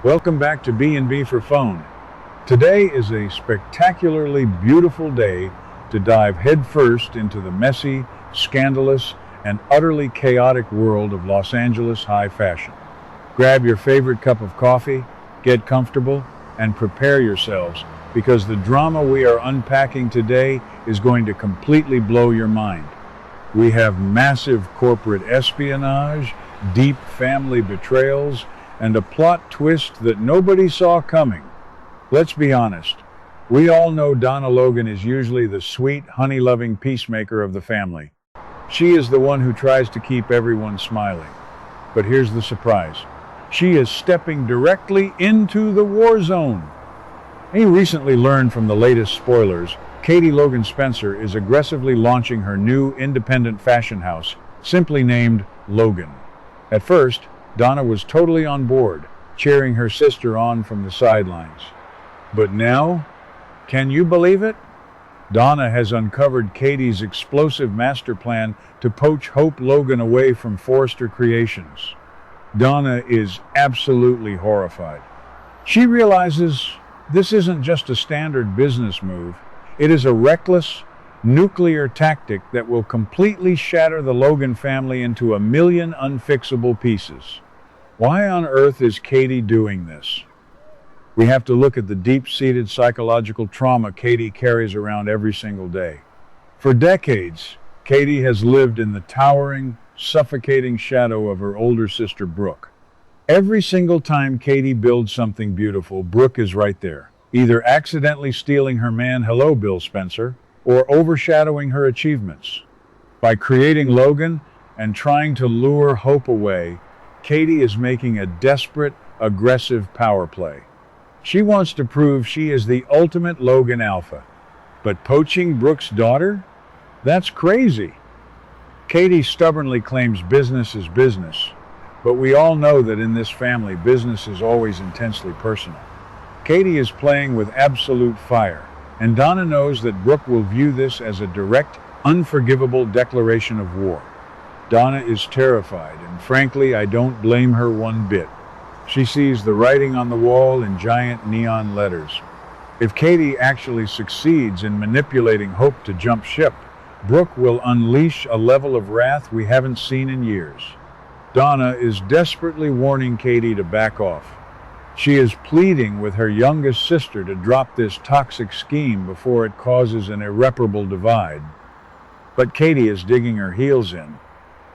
Welcome back to B&B for Phone. Today is a spectacularly beautiful day to dive headfirst into the messy, scandalous, and utterly chaotic world of Los Angeles high fashion. Grab your favorite cup of coffee, get comfortable, and prepare yourselves because the drama we are unpacking today is going to completely blow your mind. We have massive corporate espionage, deep family betrayals, and a plot twist that nobody saw coming. Let's be honest. We all know Donna Logan is usually the sweet, honey-loving peacemaker of the family. She is the one who tries to keep everyone smiling. But here's the surprise. She is stepping directly into the war zone. We recently learned from the latest spoilers, Katie Logan Spencer is aggressively launching her new independent fashion house, simply named Logan. At first, Donna was totally on board, cheering her sister on from the sidelines. But now, can you believe it? Donna has uncovered Katie's explosive master plan to poach Hope Logan away from Forrester Creations. Donna is absolutely horrified. She realizes this isn't just a standard business move. It is a reckless, nuclear tactic that will completely shatter the Logan family into a million unfixable pieces. Why on earth is Katie doing this? We have to look at the deep-seated psychological trauma Katie carries around every single day. For decades, Katie has lived in the towering, suffocating shadow of her older sister, Brooke. Every single time Katie builds something beautiful, Brooke is right there, either accidentally stealing her man, hello, Bill Spencer, or overshadowing her achievements. By creating Logan and trying to lure Hope away, Katie is making a desperate, aggressive power play. She wants to prove she is the ultimate Logan alpha. But poaching Brooke's daughter? That's crazy. Katie stubbornly claims business is business, but we all know that in this family, business is always intensely personal. Katie is playing with absolute fire, and Donna knows that Brooke will view this as a direct, unforgivable declaration of war. Donna is terrified, and frankly, I don't blame her one bit. She sees the writing on the wall in giant neon letters. If Katie actually succeeds in manipulating Hope to jump ship, Brooke will unleash a level of wrath we haven't seen in years. Donna is desperately warning Katie to back off. She is pleading with her youngest sister to drop this toxic scheme before it causes an irreparable divide. But Katie is digging her heels in.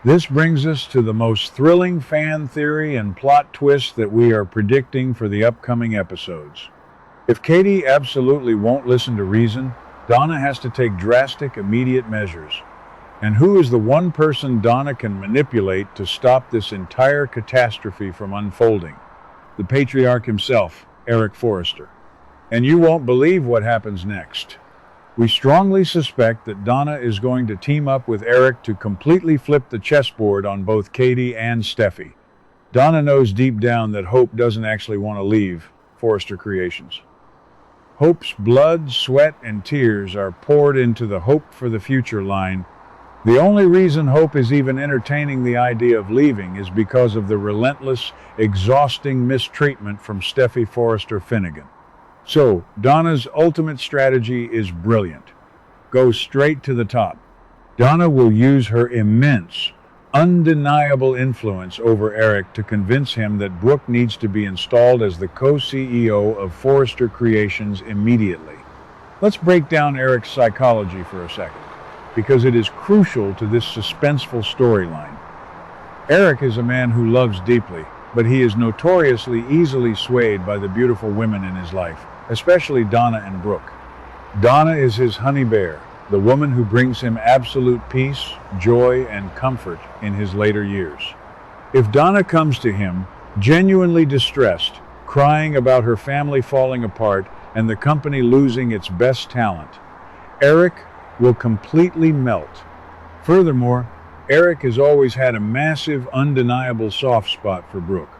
This brings us to the most thrilling fan theory and plot twist that we are predicting for the upcoming episodes. If Katie absolutely won't listen to reason, Donna has to take drastic, immediate measures. And who is the one person Donna can manipulate to stop this entire catastrophe from unfolding? The patriarch himself, Eric Forester. And you won't believe what happens next. We strongly suspect that Donna is going to team up with Eric to completely flip the chessboard on both Katie and Steffy. Donna knows deep down that Hope doesn't actually want to leave Forrester Creations. Hope's blood, sweat, and tears are poured into the Hope for the Future line. The only reason Hope is even entertaining the idea of leaving is because of the relentless, exhausting mistreatment from Steffy Forester Finnegan. So, Donna's ultimate strategy is brilliant. Go straight to the top. Donna will use her immense, undeniable influence over Eric to convince him that Brooke needs to be installed as the co-CEO of Forrester Creations immediately. Let's break down Eric's psychology for a second, because it is crucial to this suspenseful storyline. Eric is a man who loves deeply, but he is notoriously easily swayed by the beautiful women in his life, especially Donna and Brooke. Donna is his honey bear, the woman who brings him absolute peace, joy, and comfort in his later years. If Donna comes to him, genuinely distressed, crying about her family falling apart and the company losing its best talent, Eric will completely melt. Furthermore, Eric has always had a massive, undeniable soft spot for Brooke.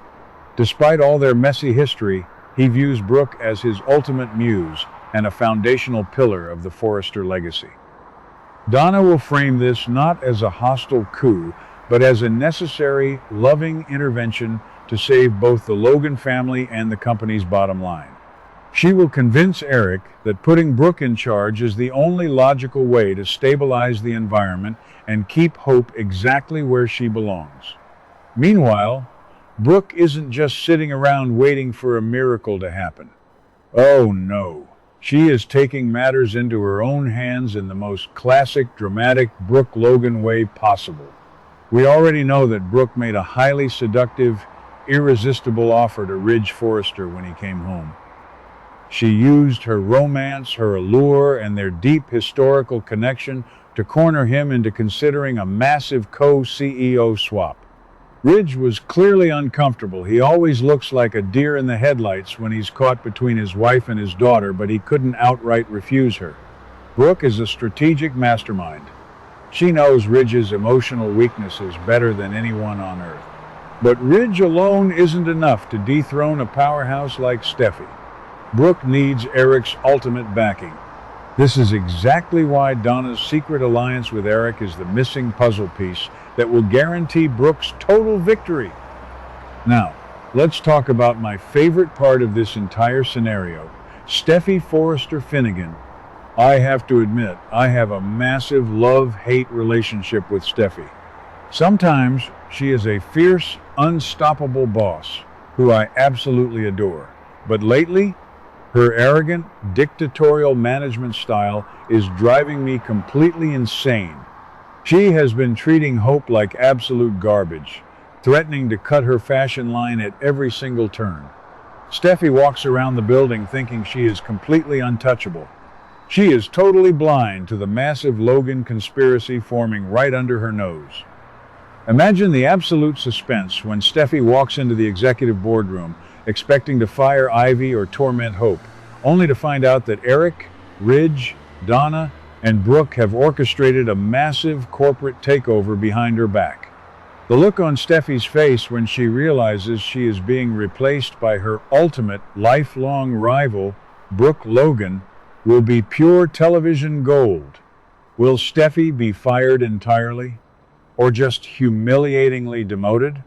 Despite all their messy history, he views Brooke as his ultimate muse and a foundational pillar of the Forrester legacy. Donna will frame this not as a hostile coup, but as a necessary, loving intervention to save both the Logan family and the company's bottom line. She will convince Eric that putting Brooke in charge is the only logical way to stabilize the environment and keep Hope exactly where she belongs. Meanwhile, Brooke isn't just sitting around waiting for a miracle to happen. Oh no, she is taking matters into her own hands in the most classic, dramatic Brooke Logan way possible. We already know that Brooke made a highly seductive, irresistible offer to Ridge Forrester when he came home. She used her romance, her allure, and their deep historical connection to corner him into considering a massive co-CEO swap. Ridge was clearly uncomfortable. He always looks like a deer in the headlights when he's caught between his wife and his daughter, but he couldn't outright refuse her. Brooke is a strategic mastermind. She knows Ridge's emotional weaknesses better than anyone on earth. But Ridge alone isn't enough to dethrone a powerhouse like Steffy. Brooke needs Eric's ultimate backing. This is exactly why Donna's secret alliance with Eric is the missing puzzle piece that will guarantee Brooke's total victory. Now, let's talk about my favorite part of this entire scenario, Steffy Forester Finnegan. I have to admit, I have a massive love-hate relationship with Steffy. Sometimes she is a fierce, unstoppable boss who I absolutely adore. But lately, her arrogant, dictatorial management style is driving me completely insane. She has been treating Hope like absolute garbage, threatening to cut her fashion line at every single turn. Steffy walks around the building thinking she is completely untouchable. She is totally blind to the massive Logan conspiracy forming right under her nose. Imagine the absolute suspense when Steffy walks into the executive boardroom expecting to fire Ivy or torment Hope, only to find out that Eric, Ridge, Donna, and Brooke have orchestrated a massive corporate takeover behind her back. The look on Steffy's face when she realizes she is being replaced by her ultimate lifelong rival, Brooke Logan, will be pure television gold. Will Steffy be fired entirely? Or just humiliatingly demoted?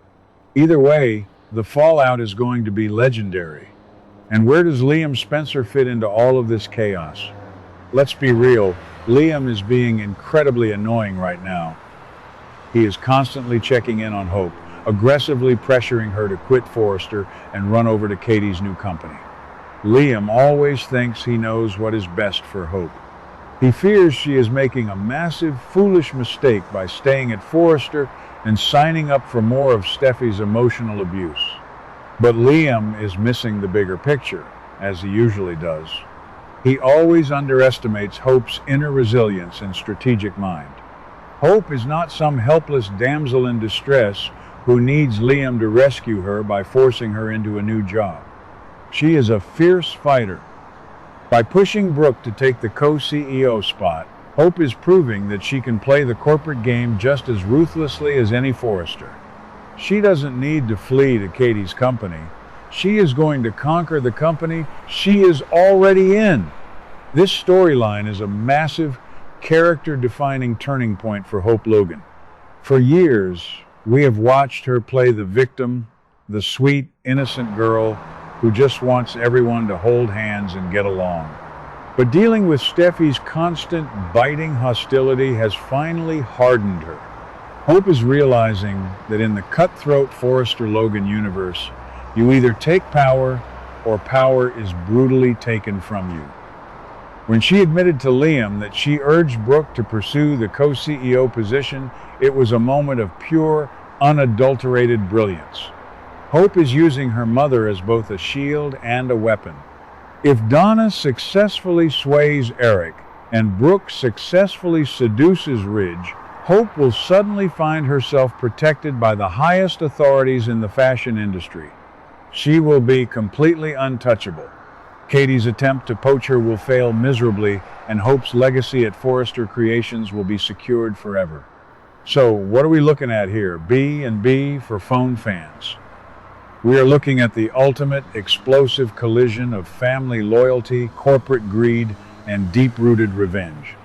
Either way, the fallout is going to be legendary. And where does Liam Spencer fit into all of this chaos? Let's be real, Liam is being incredibly annoying right now. He is constantly checking in on Hope, aggressively pressuring her to quit Forrester and run over to Katie's new company. Liam always thinks he knows what is best for Hope. He fears she is making a massive, foolish mistake by staying at Forrester and signing up for more of Steffy's emotional abuse. But Liam is missing the bigger picture, as he usually does. He always underestimates Hope's inner resilience and strategic mind. Hope is not some helpless damsel in distress who needs Liam to rescue her by forcing her into a new job. She is a fierce fighter. By pushing Brooke to take the co-CEO spot, Hope is proving that she can play the corporate game just as ruthlessly as any Forrester. She doesn't need to flee to Katie's company. She is going to conquer the company she is already in. This storyline is a massive, character-defining turning point for Hope Logan. For years, we have watched her play the victim, the sweet, innocent girl who just wants everyone to hold hands and get along. But dealing with Steffy's constant, biting hostility has finally hardened her. Hope is realizing that in the cutthroat Forrester Logan universe, you either take power or power is brutally taken from you. When she admitted to Liam that she urged Brooke to pursue the co-CEO position, it was a moment of pure, unadulterated brilliance. Hope is using her mother as both a shield and a weapon. If Donna successfully sways Eric and Brooke successfully seduces Ridge, Hope will suddenly find herself protected by the highest authorities in the fashion industry. She will be completely untouchable. Katie's attempt to poach her will fail miserably, and Hope's legacy at Forrester Creations will be secured forever. So, what are we looking at here? B and B for phone fans. We are looking at the ultimate explosive collision of family loyalty, corporate greed, and deep-rooted revenge.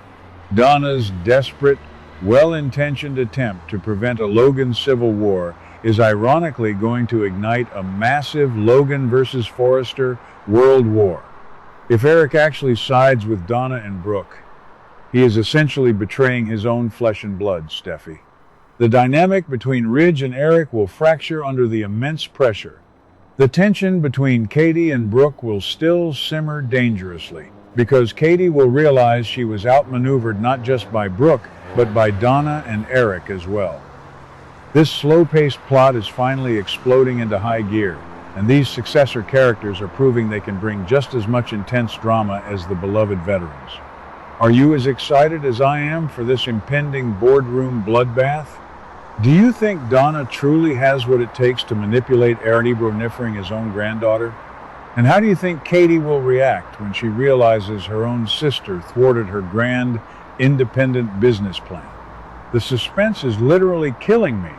Donna's desperate, well-intentioned attempt to prevent a Logan civil war is ironically going to ignite a massive Logan versus Forrester world war. If Eric actually sides with Donna and Brooke, he is essentially betraying his own flesh and blood, Steffi. The dynamic between Ridge and Eric will fracture under the immense pressure. The tension between Katie and Brooke will still simmer dangerously, because Katie will realize she was outmaneuvered not just by Brooke, but by Donna and Eric as well. This slow-paced plot is finally exploding into high gear, and these successor characters are proving they can bring just as much intense drama as the beloved veterans. Are you as excited as I am for this impending boardroom bloodbath? Do you think Donna truly has what it takes to manipulate Eric Ebronifering his own granddaughter? And how do you think Katie will react when she realizes her own sister thwarted her grand, independent business plan? The suspense is literally killing me.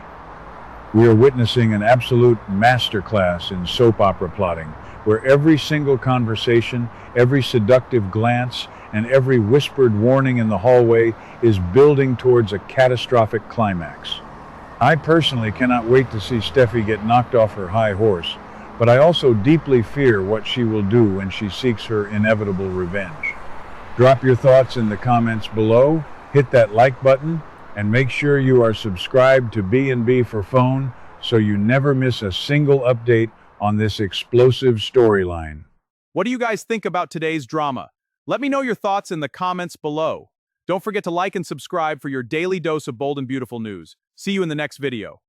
We are witnessing an absolute masterclass in soap opera plotting, where every single conversation, every seductive glance, and every whispered warning in the hallway is building towards a catastrophic climax. I personally cannot wait to see Steffi get knocked off her high horse, but I also deeply fear what she will do when she seeks her inevitable revenge. Drop your thoughts in the comments below, hit that like button, and make sure you are subscribed to B&B for Phone so you never miss a single update on this explosive storyline. What do you guys think about today's drama? Let me know your thoughts in the comments below. Don't forget to like and subscribe for your daily dose of bold and beautiful news. See you in the next video.